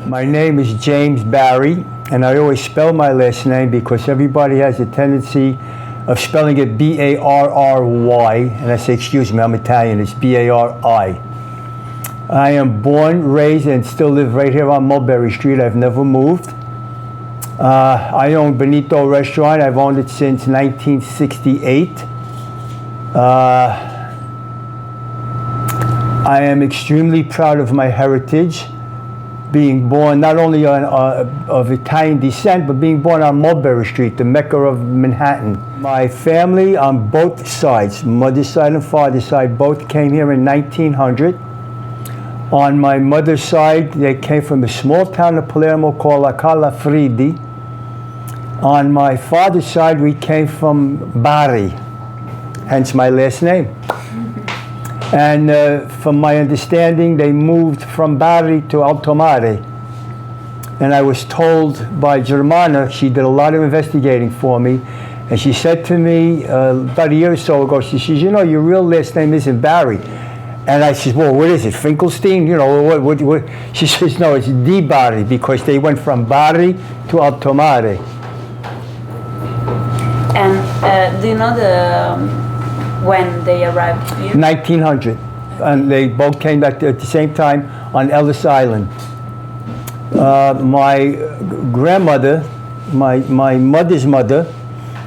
My name is James Bari, and I always spell my last name because everybody has a tendency of spelling it B-A-R-R-Y, and I say, excuse me, I'm Italian, it's B-A-R-I. I am born, raised, and still live right here on Mulberry Street. I've never moved. I own Benito Restaurant. I've owned it since 1968. I am extremely proud of my heritage, being born not only of Italian descent, but being born on Mulberry Street, the Mecca of Manhattan. My family on both sides, mother's side and father's side, both came here in 1900. On my mother's side, they came from a small town of Palermo called La Cala Fridi. On my father's side, we came from Bari, hence my last name. And from my understanding, they moved from Bari to Alto Mare. And I was told by Germana, she did a lot of investigating for me, and she said to me about a year or so ago, she says, you know, your real last name isn't Bari. And I said, well, what is it, Finkelstein? You know, what? She says, no, it's Di Bari, because they went from Bari to Alto Mare. And do you know when they arrived here? 1900. And they both came back at the same time on Ellis Island. My grandmother, my mother's mother,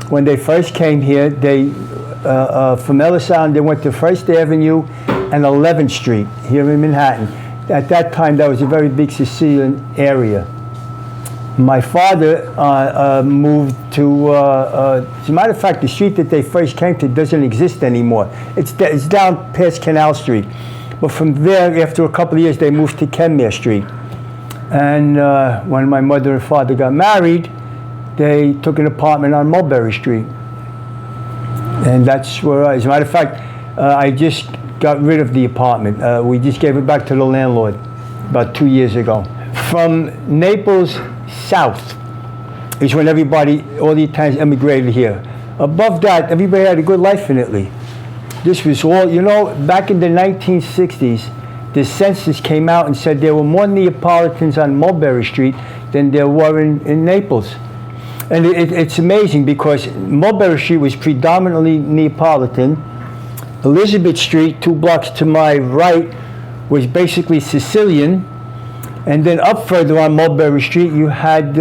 when they first came here, they from Ellis Island, they went to First Avenue and 11th Street here in Manhattan. At that time, that was a very big Sicilian area. My father moved to, as a matter of fact, the street that they first came to doesn't exist anymore. It's down past Canal Street. But from there, after a couple of years, they moved to Kenmare Street. And when my mother and father got married, they took an apartment on Mulberry Street. And that's where, as a matter of fact, I just got rid of the apartment. We just gave it back to the landlord about 2 years ago. From Naples south is when all the Italians emigrated here. Above that, everybody had a good life in Italy. This was all, you know, back in the 1960s, the census came out and said there were more Neapolitans on Mulberry Street than there were in Naples. And it's amazing because Mulberry Street was predominantly Neapolitan. Elizabeth Street, 2 blocks to my right, was basically Sicilian. And then up further on Mulberry Street, you had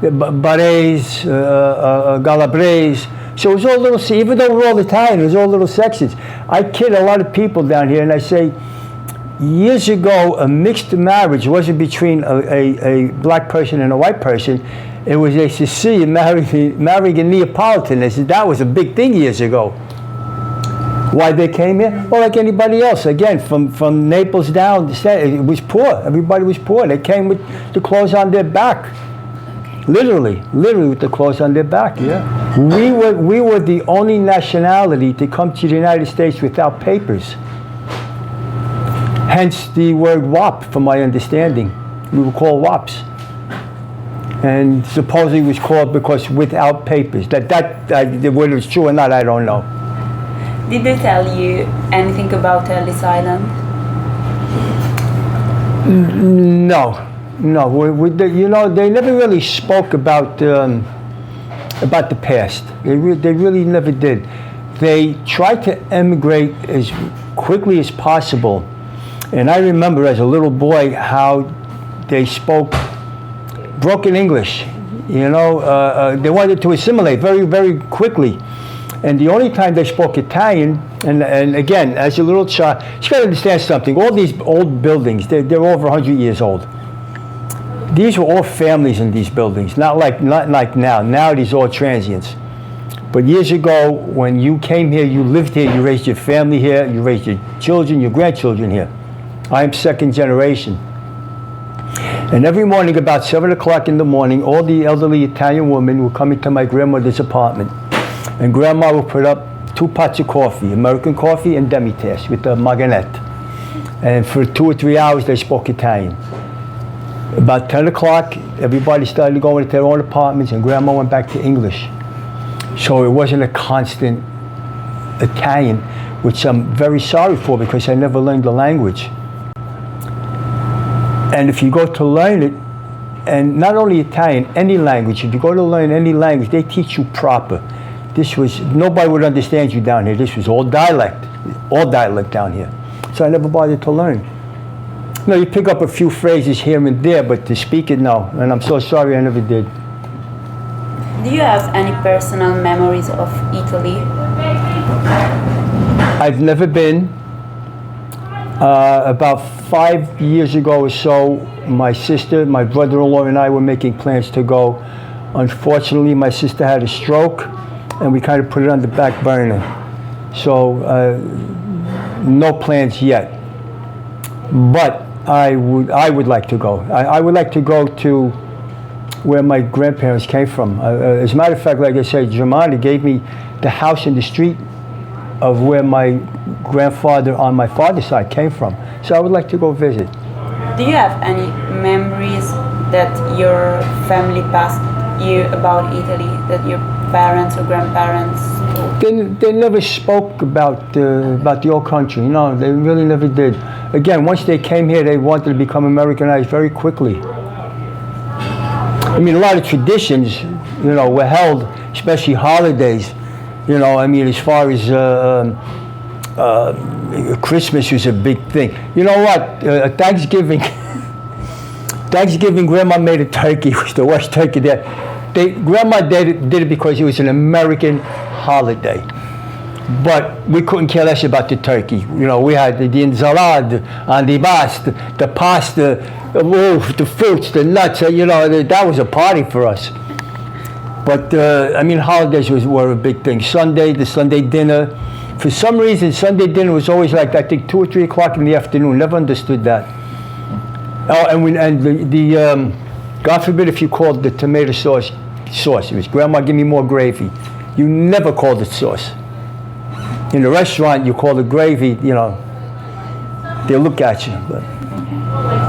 Barese, Calabrese. So it was all little, even though we're all Italian, it was all little sections. I kid a lot of people down here, and I say, years ago, a mixed marriage wasn't between a black person and a white person. It was a Sicilian marrying a Neapolitan. They said that was a big thing years ago. Why they came here? Well, like anybody else. Again, from Naples down, it was poor. Everybody was poor. They came with the clothes on their back. Literally with the clothes on their back, yeah. We were the only nationality to come to the United States without papers. Hence the word WAP, from my understanding. We were called WAPs. And supposedly it was called because without papers. Whether it's true or not, I don't know. Did they tell you anything about Ellis Island? No. You know, they never really spoke about the past. They really never did. They tried to emigrate as quickly as possible. And I remember as a little boy how they spoke broken English. You know, they wanted to assimilate very, very quickly. And the only time they spoke Italian, and again, as a little child, you got to understand something. All these old buildings, they're over 100 years old. These were all families in these buildings, not like now. Now these are all transients. But years ago, when you came here, you lived here, you raised your family here, you raised your children, your grandchildren here. I'm second generation. And every morning about 7 o'clock in the morning, all the elderly Italian women would come into my grandmother's apartment. And Grandma would put up 2 pots of coffee, American coffee and demi-tasse with a margarette. And for 2 or 3 hours, they spoke Italian. About 10 o'clock, everybody started going to their own apartments, and Grandma went back to English. So it wasn't a constant Italian, which I'm very sorry for because I never learned the language. And if you go to learn it, and not only Italian, any language, if you go to learn any language, they teach you proper. Nobody would understand you down here. This was all dialect down here. So I never bothered to learn. No, you pick up a few phrases here and there, but to speak it, no. And I'm so sorry I never did. Do you have any personal memories of Italy? I've never been. About 5 years ago or so, my sister, my brother-in-law, and I were making plans to go. Unfortunately, my sister had a stroke, and we kind of put it on the back burner. So, no plans yet. But I would like to go. I would like to go to where my grandparents came from. As a matter of fact, like I said, Germana gave me the house in the street of where my grandfather on my father's side came from. So I would like to go visit. Do you have any memories that your family passed you about Italy, that your parents or grandparents told? They never spoke about the old country. No, they really never did. Again, once they came here, they wanted to become Americanized very quickly. I mean, a lot of traditions, were held, especially holidays. I mean, as far as Christmas was a big thing. You know what? Thanksgiving, Grandma made a turkey. It was the worst turkey there. Grandma did it because it was an American holiday. But we couldn't care less about the turkey. We had the insalata, antipasto, the pasta, the fruits, the nuts. That was a party for us. But I mean, holidays were a big thing. The Sunday dinner. For some reason, Sunday dinner was always like, I think, 2 or 3 o'clock in the afternoon. Never understood that. Oh, and God forbid if you called the tomato sauce. It was, Grandma, give me more gravy. You never called it sauce. In the restaurant, you call it gravy. They'll look at you. But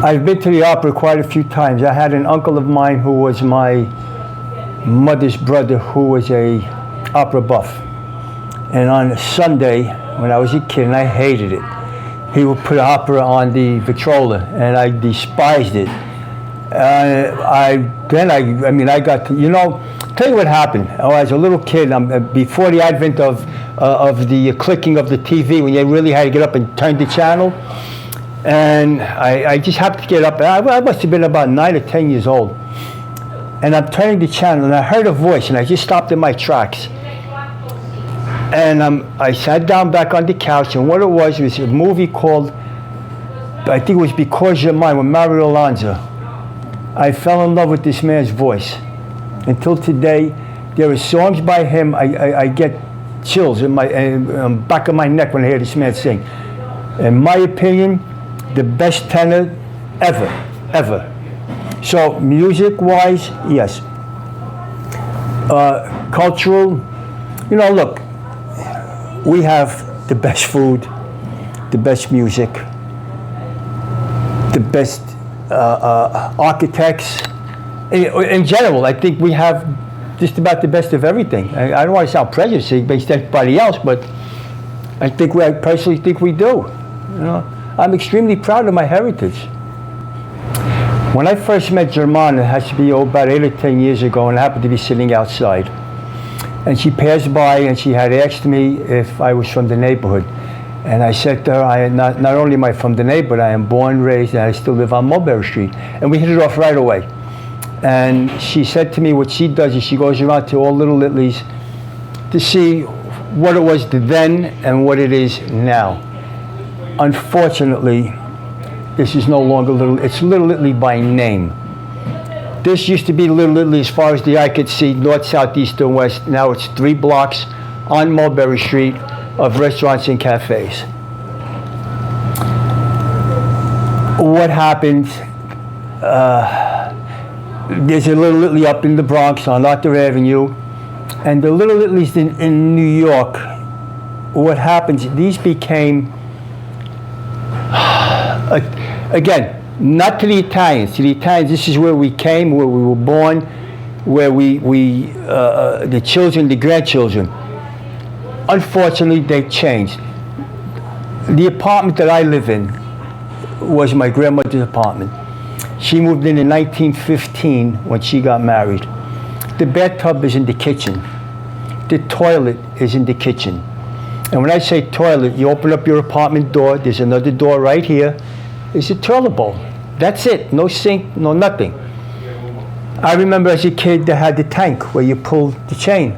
I've been to the opera quite a few times. I had an uncle of mine who was my mother's brother, who was a opera buff. And on a Sunday, when I was a kid, and I hated it, he would put opera on the Vitrola, and I despised it. I got to, tell you what happened. As a little kid, before the advent of the clicking of the TV, when you really had to get up and turn the channel, and I just happened to get up. I must have been about 9 or 10 years old. And I'm turning the channel, and I heard a voice, and I just stopped in my tracks. And I sat down back on the couch, and what it was a movie called, I think it was Because You're Mine, with Mario Alonso. I fell in love with this man's voice. Until today, there are songs by him, I get chills in my back of my neck when I hear this man sing. In my opinion, the best tenor ever. So music-wise, yes. Cultural, look, we have the best food, the best music, the best architects. In general, I think we have just about the best of everything. I don't want to sound prejudiced against everybody else, but I personally think we do. I'm extremely proud of my heritage. When I first met Germana, it has to be about 8 or 10 years ago, and I happened to be sitting outside. And she passed by, and she had asked me if I was from the neighborhood. And I said to her, not only am I from the neighborhood, I am born, raised, and I still live on Mulberry Street. And we hit it off right away. And she said to me what she does is she goes around to all Little Italys to see what it was then and what it is now. Unfortunately, this is no longer it's Little Italy by name. This used to be Little Italy as far as the eye could see, north, south, east, and west. Now it's 3 blocks on Mulberry Street of restaurants and cafes. What happened, there's a Little Italy up in the Bronx on Arthur Avenue, and the Little Italys in New York, what happens, these became, again, not to the Italians. To the Italians, this is where we came, where we were born, where the children, the grandchildren. Unfortunately, they changed. The apartment that I live in was my grandmother's apartment. She moved in 1915 when she got married. The bathtub is in the kitchen. The toilet is in the kitchen. And when I say toilet, you open up your apartment door, there's another door right here. It's a toilet bowl. That's it. No sink, no nothing. I remember as a kid they had the tank where you pull the chain.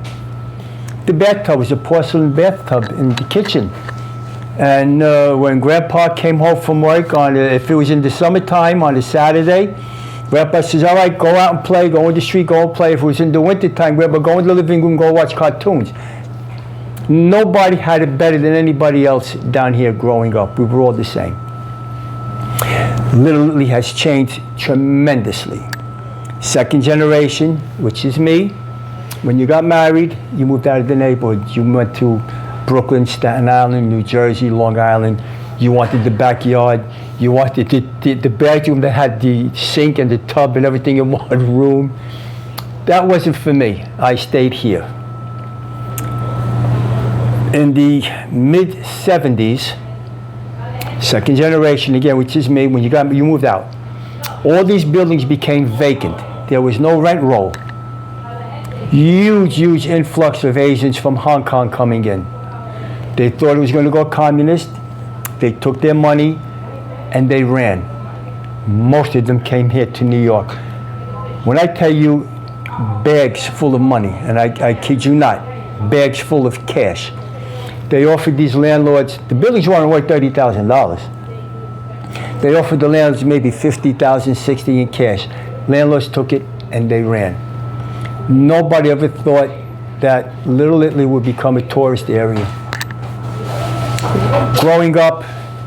The bathtub was a porcelain bathtub in the kitchen. And when Grandpa came home from work, if it was in the summertime on a Saturday, Grandpa says, all right, go out and play, go in the street, go and play. If it was in the wintertime, Grandpa, go in the living room, go watch cartoons. Nobody had it better than anybody else down here growing up. We were all the same. Little Italy has changed tremendously. Second generation, which is me, when you got married, you moved out of the neighborhood. You went to Brooklyn, Staten Island, New Jersey, Long Island. You wanted the backyard. You wanted the bedroom that had the sink and the tub and everything in one room. That wasn't for me. I stayed here. In the mid-70s, second generation again, which is me, when you moved out, all these buildings became vacant. There was no rent roll. Huge influx of Asians from Hong Kong coming in. They thought it was going to go communist. They took their money and they ran. Most of them came here to New York. When I tell you bags full of money, and I kid you not, bags full of cash, they offered these landlords, the buildings weren't worth $30,000. They offered the landlords maybe $50,000, $60,000 in cash. Landlords took it and they ran. Nobody ever thought that Little Italy would become a tourist area. Growing up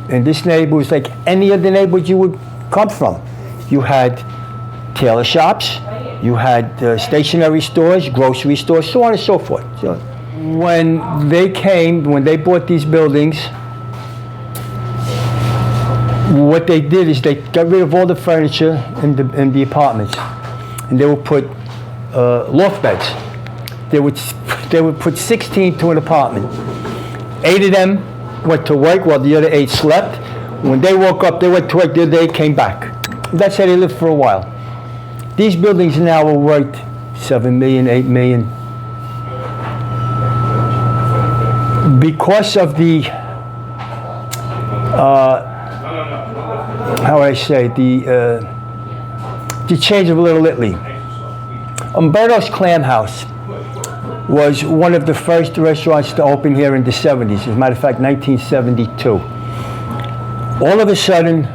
in this neighborhood was like any other neighborhood you would come from. You had tailor shops, you had stationery stores, grocery stores, so on and so forth. So when they bought these buildings, what they did is they got rid of all the furniture in the apartments, and they would put loft beds. They would put 16 to an apartment. 8 of them went to work while the other 8 slept. When they woke up, they went to work, the other 8 came back. That's how they lived for a while. These buildings now are worth $7 million, $8 million. Because of the, how would I say, the change of Little Italy. Umberto's Clam House was one of the first restaurants to open here in the 70s. As a matter of fact, 1972. All of a sudden,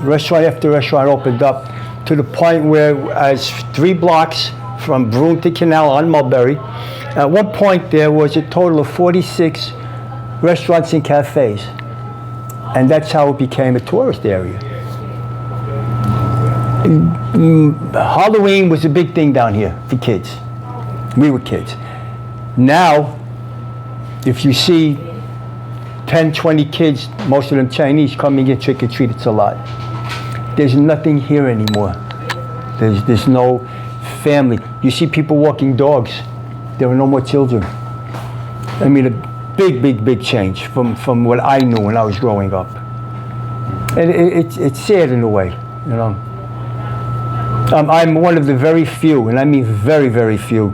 restaurant after restaurant opened up to the point where, as 3 blocks from Broome to Canal on Mulberry, at one point there was a total of 46 restaurants and cafes. And that's how it became a tourist area. Halloween was a big thing down here for kids. We were kids. Now, if you see 10, 20 kids, most of them Chinese, coming in trick-or-treat, it's a lot. There's nothing here anymore. There's no family. You see people walking dogs. There are no more children. I mean, a big change from what I knew when I was growing up. And it's sad in a way, you know. I'm one of the very few, and I mean very few,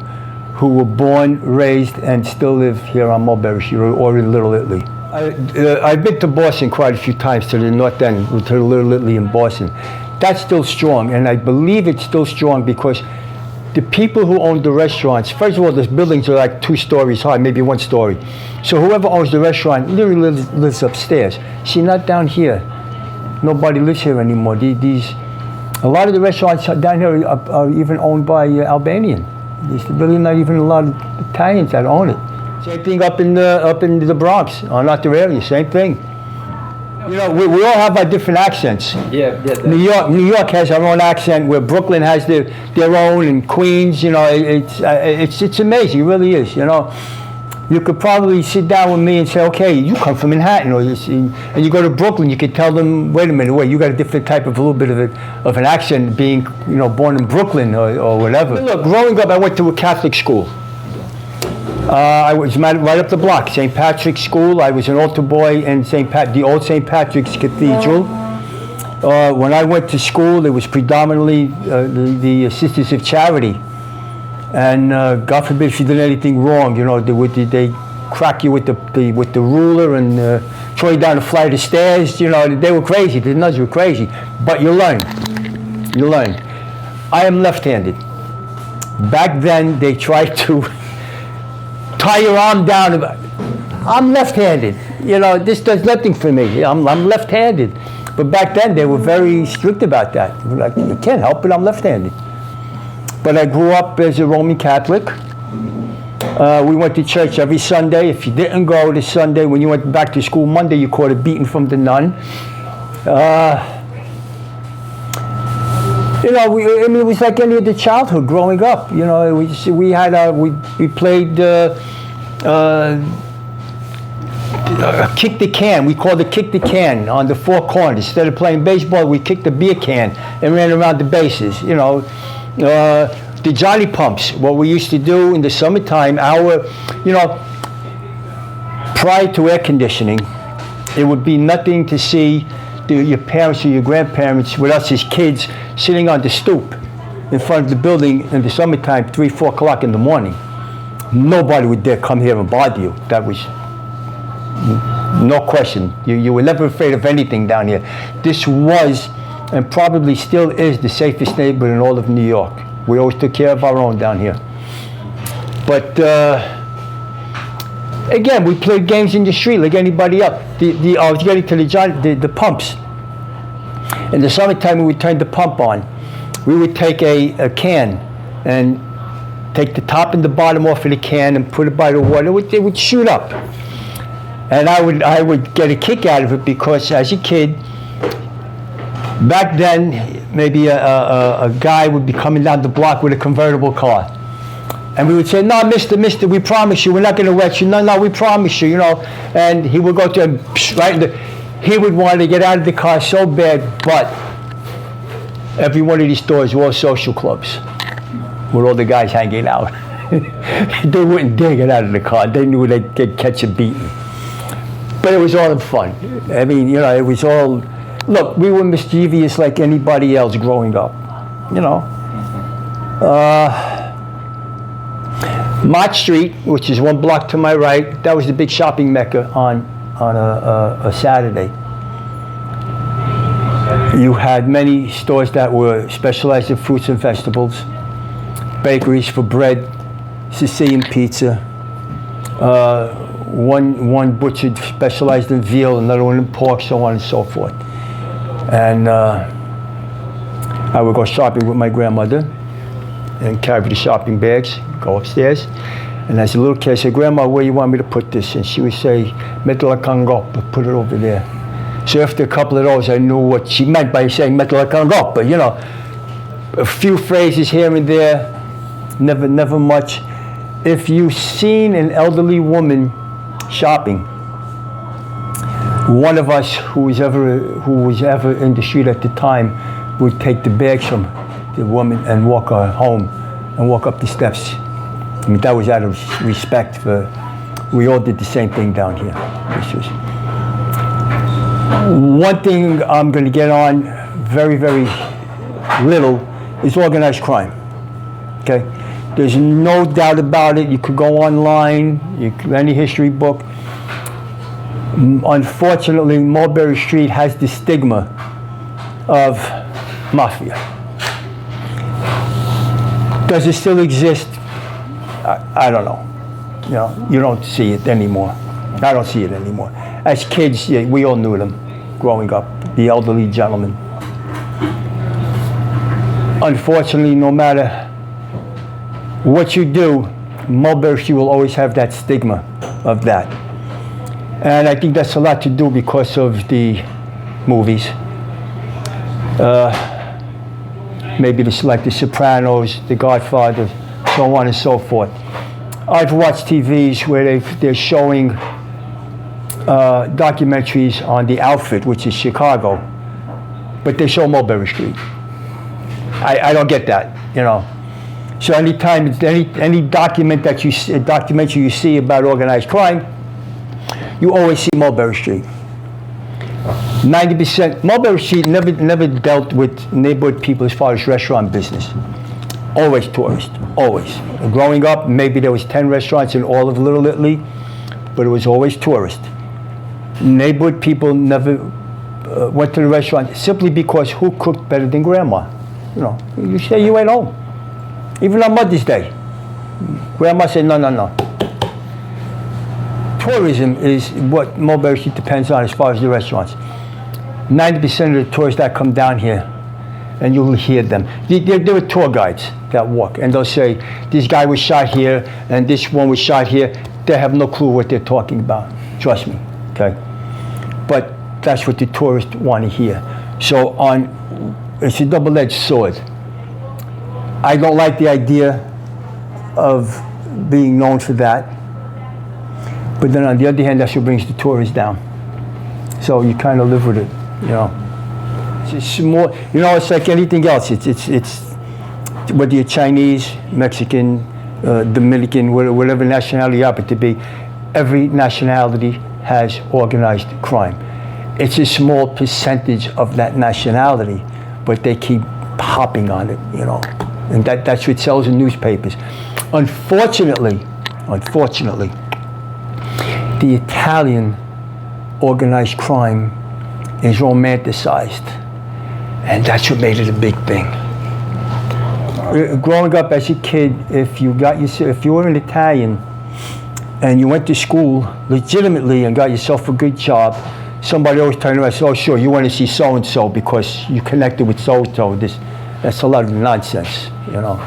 who were born, raised, and still live here on Mulberry Street or in Little Italy. I've been to Boston quite a few times, to the North End, to Little Italy in Boston. That's still strong, and I believe it's still strong because the people who own the restaurants, first of all, the buildings are like 2 stories high, maybe 1 story. So whoever owns the restaurant literally lives upstairs. See, not down here. Nobody lives here anymore. A lot of the restaurants down here are even owned by Albanian. There's really not even a lot of Italians that own it. Same thing up in the Bronx, or not the area, same thing. You know, we all have our different accents. Yeah. New York has our own accent, where Brooklyn has their own, and Queens. You know, it's amazing. It really is. You know, you could probably sit down with me and say, okay, you come from Manhattan, and you go to Brooklyn. You could tell them, wait a minute, you got a different type of a little bit of an accent, being born in Brooklyn or whatever. Look, growing up, I went to a Catholic school. I was right up the block, St. Patrick's School. I was an altar boy in the old St. Patrick's Cathedral. When I went to school, it was predominantly the Sisters of Charity. And God forbid if you did anything wrong, you know, they crack you with the ruler and throw you down a flight of stairs. You know, they were crazy. The nuns were crazy. But you learn. You learn. I am left-handed. Back then, they tried to tie your arm down. I'm left-handed. You know, this does nothing for me. I'm left-handed. But back then, they were very strict about that. Like, you can't help it, I'm left-handed. But I grew up as a Roman Catholic. We went to church every Sunday. If you didn't go to Sunday, when you went back to school Monday, you caught a beating from the nun. You know, I mean, it was like any other childhood growing up. You know, we played kick the can. We called it kick the can on the four corners. Instead of playing baseball, we kicked the beer can and ran around the bases. You know, the Johnny Pumps. What we used to do in the summertime, you know, prior to air conditioning, it would be nothing to see your parents or your grandparents with us as kids sitting on the stoop in front of the building in the summertime, 3, 4 o'clock in the morning. Nobody would dare come here and bother you. That was no question. You were never afraid of anything down here. This was, and probably still is, the safest neighborhood in all of New York. We always took care of our own down here. But again, we played games in the street like anybody else. I was getting to the pumps. In the summertime, when we turned the pump on, we would take a can and take the top and the bottom off of the can and put it by the water. It would shoot up. And I would get a kick out of it because as a kid, back then, maybe a guy would be coming down the block with a convertible car. And we would say, no, mister, we promise you, we're not going to wet you. No, we promise you, you know. And he would go to him, right? He would want to get out of the car so bad, but every one of these stores were all social clubs with all the guys hanging out. They wouldn't dare get out of the car. They knew they'd catch a beating. But it was all in fun. I mean, you know, it was all, look, we were mischievous like anybody else growing up, you know. Mott Street, which is 1 block to my right, that was the big shopping mecca on a Saturday. You had many stores that were specialized in fruits and vegetables, bakeries for bread, Sicilian pizza, one butcher specialized in veal, another one in pork, so on and so forth. And I would go shopping with my grandmother and carry the shopping bags, go upstairs. And as a little kid, I said, Grandma, where you want me to put this? And she would say, Metla Kangop, put it over there. So after a couple of those, I knew what she meant by saying Metla Kangop. But you know, a few phrases here and there, never much. If you've seen an elderly woman shopping, one of us who was ever in the street at the time would take the bags from the woman and walk her home and walk up the steps. I mean, that was out of respect for, we all did the same thing down here. One thing I'm going to get on very, very little is organized crime, okay? There's no doubt about it. You could go online, any history book. Unfortunately, Mulberry Street has the stigma of mafia. Does it still exist? I don't know. You know, you don't see it anymore. I don't see it anymore. As kids, yeah, we all knew them growing up, the elderly gentlemen. Unfortunately, no matter what you do, Mulberry Street will always have that stigma of that. And I think that's a lot to do because of the movies. Maybe like The Sopranos, The Godfather, so on and so forth. I've watched TVs where they're showing documentaries on the outfit, which is Chicago, but they show Mulberry Street. I don't get that, you know. So anytime, any documentary you see about organized crime, you always see Mulberry Street. 90%, Mulberry Street never dealt with neighborhood people as far as restaurant business. Always tourist, always. Growing up, maybe there was 10 restaurants in all of Little Italy, but it was always tourist. Neighborhood people never went to the restaurant simply because who cooked better than grandma? You know, you say you ain't home. Even on Mother's Day, grandma said, no, no, no. Tourism is what Mulberry Street depends on as far as the restaurants. 90% of the tourists that come down here, and you'll hear them. There are tour guides that walk, and they'll say, this guy was shot here, and this one was shot here. They have no clue what they're talking about. Trust me, okay? But that's what the tourists want to hear. So it's a double-edged sword. I don't like the idea of being known for that. But then on the other hand, that's what brings the tourists down. So you kind of live with it, you know. It's more, you know, it's like anything else. It's whether you're Chinese, Mexican, Dominican, whatever nationality you happen to be, every nationality has organized crime. It's a small percentage of that nationality, but they keep hopping on it, you know. And that's what sells in newspapers. Unfortunately, the Italian organized crime is romanticized, and that's what made it a big thing. Growing up as a kid, if you were an Italian and you went to school legitimately and got yourself a good job, somebody always turned around and said, oh sure, you want to see so-and-so because you connected with so-and-so. That's a lot of nonsense, you know.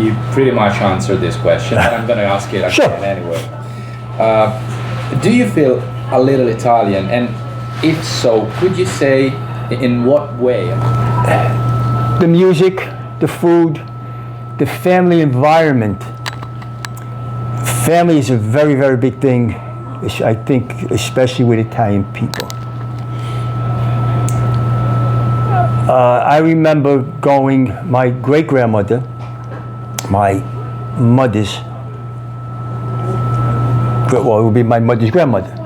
You pretty much answered this question, but I'm going to ask it again sure. Anyway. Do you feel a little Italian? And if so, could you say in what way? The music, the food, the family environment. Family is a very, very big thing, I think, especially with Italian people. I remember my great-grandmother, my mother's, well, it would be my mother's grandmother.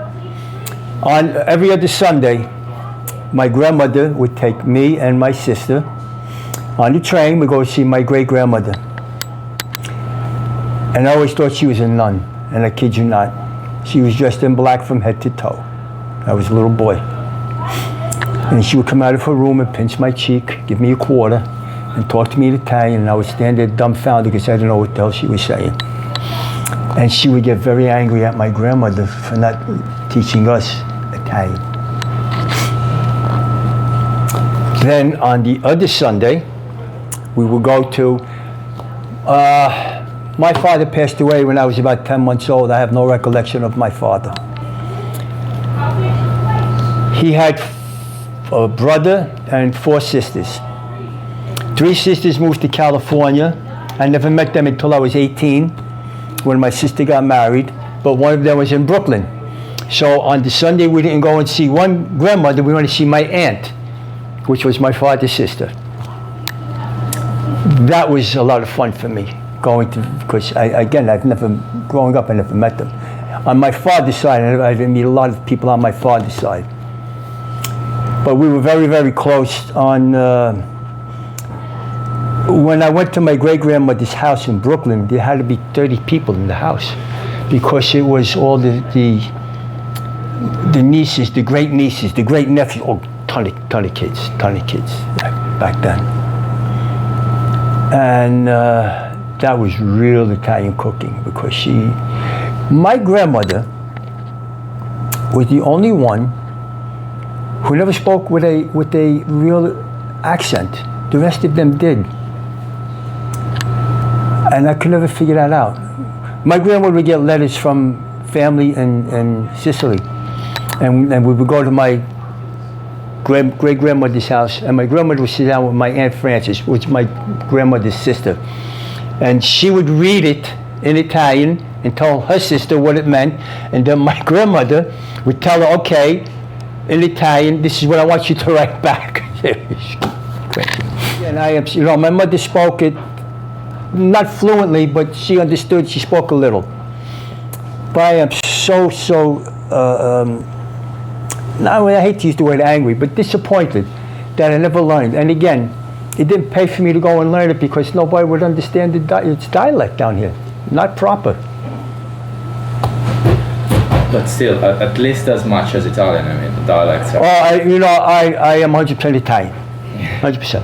On every other Sunday, my grandmother would take me and my sister on the train. We'd go see my great-grandmother. And I always thought she was a nun, and I kid you not. She was dressed in black from head to toe. I was a little boy. And she would come out of her room and pinch my cheek, give me a quarter, and talk to me in Italian, and I would stand there dumbfounded because I didn't know what the hell she was saying. And she would get very angry at my grandmother for not teaching us Italian. Then on the other Sunday, we would go to, my father passed away when I was about 10 months old. I have no recollection of my father. He had a brother and 4 sisters. 3 sisters moved to California. I never met them until I was 18 when my sister got married, but one of them was in Brooklyn. So on the Sunday we didn't go and see one grandmother, we went to see my aunt, which was my father's sister. That was a lot of fun for me, because growing up I never met them. On my father's side, I didn't meet a lot of people on my father's side. But we were very, very close on, when I went to my great-grandmother's house in Brooklyn, there had to be 30 people in the house because it was all the nieces, the great-nieces, the great-nephews, oh, ton of kids back then. And that was real Italian cooking because my grandmother was the only one who never spoke with a real accent. The rest of them did. And I could never figure that out. My grandmother would get letters from family in Sicily. And we would go to my great-grandmother's house, and my grandmother would sit down with my Aunt Frances, which is my grandmother's sister. And she would read it in Italian and tell her sister what it meant. And then my grandmother would tell her, okay, in Italian, this is what I want you to write back. And my mother spoke it, not fluently, but she understood, she spoke a little. But I am so no, I hate to use the word angry, but disappointed that I never learned. And again, it didn't pay for me to go and learn it because nobody would understand its dialect down here. Not proper. But still, at least as much as Italian. I mean, the dialects are. I am 100% Italian. 100%.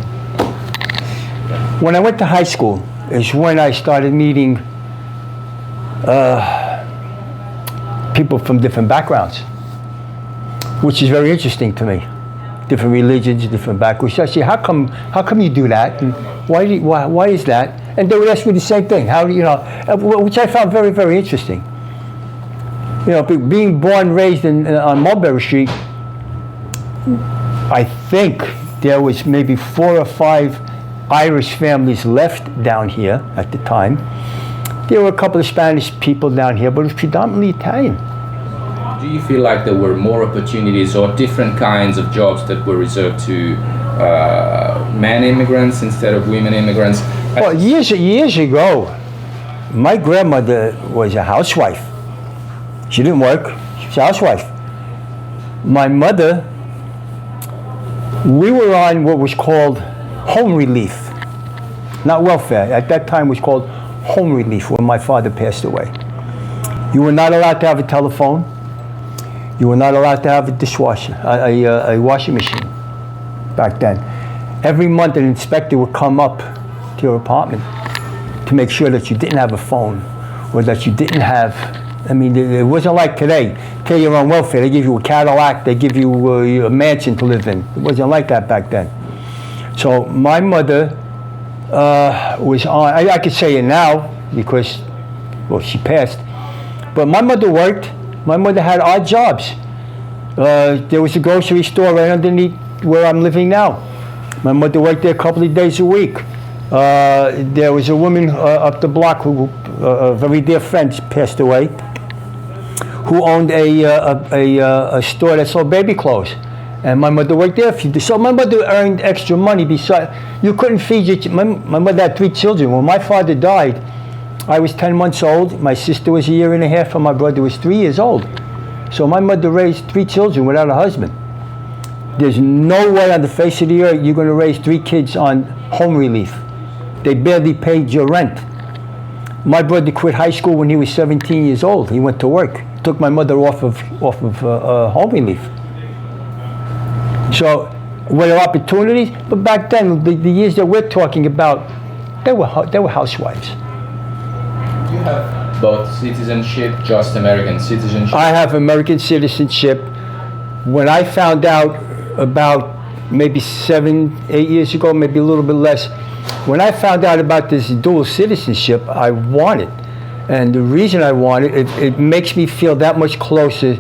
When I went to high school is when I started meeting people from different backgrounds, which is very interesting to me. Different religions, different backgrounds. So I say, how come you do that? And why is that? And they would ask me the same thing. How do you know? Which I found very, very interesting. You know, being born and raised on Mulberry Street, I think there was maybe 4 or 5 Irish families left down here at the time. There were a couple of Spanish people down here, but it was predominantly Italian. Do you feel like there were more opportunities or different kinds of jobs that were reserved to men immigrants instead of women immigrants? Well, years ago, my grandmother was a housewife. She didn't work. She was a housewife. My mother, we were on what was called home relief, not welfare. At that time, it was called home relief when my father passed away. You were not allowed to have a telephone. You were not allowed to have a dishwasher, a washing machine back then. Every month, an inspector would come up to your apartment to make sure that you didn't have a phone or that you didn't have. I mean, it wasn't like today. Today you're on welfare. They give you a Cadillac. They give you a mansion to live in. It wasn't like that back then. So my mother was on. I could say it now because, well, she passed. But my mother worked. My mother had odd jobs. There was a grocery store right underneath where I'm living now. My mother worked there a couple of days a week. There was a woman up the block who, a very dear friend, passed away, who owned a store that sold baby clothes. And my mother worked there. So my mother earned extra money. Besides, you couldn't feed your. My mother had 3 children. When my father died, I was 10 months old. My sister was 1.5 years, and my brother was 3 years old. So my mother raised 3 children without a husband. There's no way on the face of the earth you're going to raise 3 kids on home relief. They barely paid your rent. My brother quit high school when he was 17 years old. He went to work. Took my mother off of home relief. So, were there opportunities? But back then, the years that we're talking about, they were housewives. You have both citizenship, just American citizenship? I have American citizenship. When I found out about maybe 7, 8 years ago, maybe a little bit less, when I found out about this dual citizenship, I want it. And the reason I want it, it makes me feel that much closer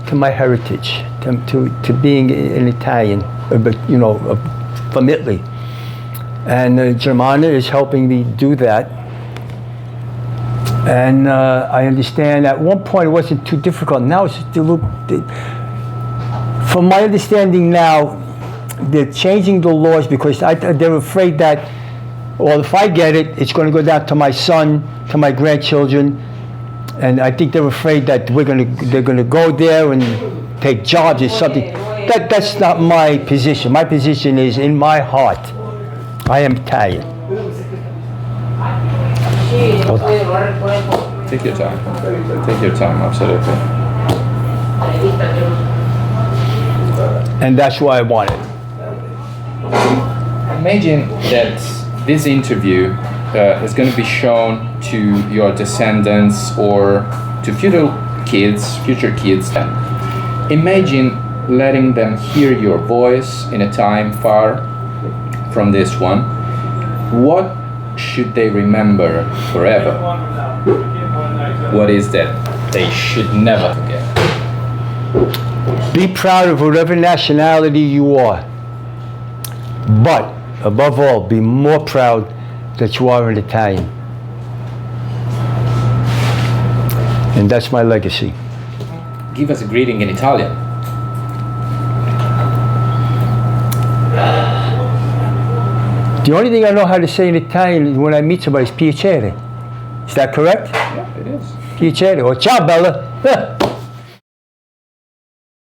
to my heritage, to being an Italian, from Italy. And Germana is helping me do that. And I understand at one point it wasn't too difficult. Now it's just a little, from my understanding now, they're changing the laws because they're afraid that, well, if I get it, it's going to go down to my son, to my grandchildren, and I think they're afraid that they're going to go there and take jobs or something. That's not my position. My position is in my heart. I am Italian. Hold on. Take your time. Take your time, absolutely. And that's why I want it. Imagine that this interview is going to be shown to your descendants or to future kids. Imagine letting them hear your voice in a time far from this one. What should they remember forever? What is that they should never forget? Be proud of whatever nationality you are. But, above all, be more proud that you are an Italian. And that's my legacy. Give us a greeting in Italian. The only thing I know how to say in Italian is when I meet somebody is piacere. Is that correct? Yeah, it is. Piacere. Or ciao, Bella.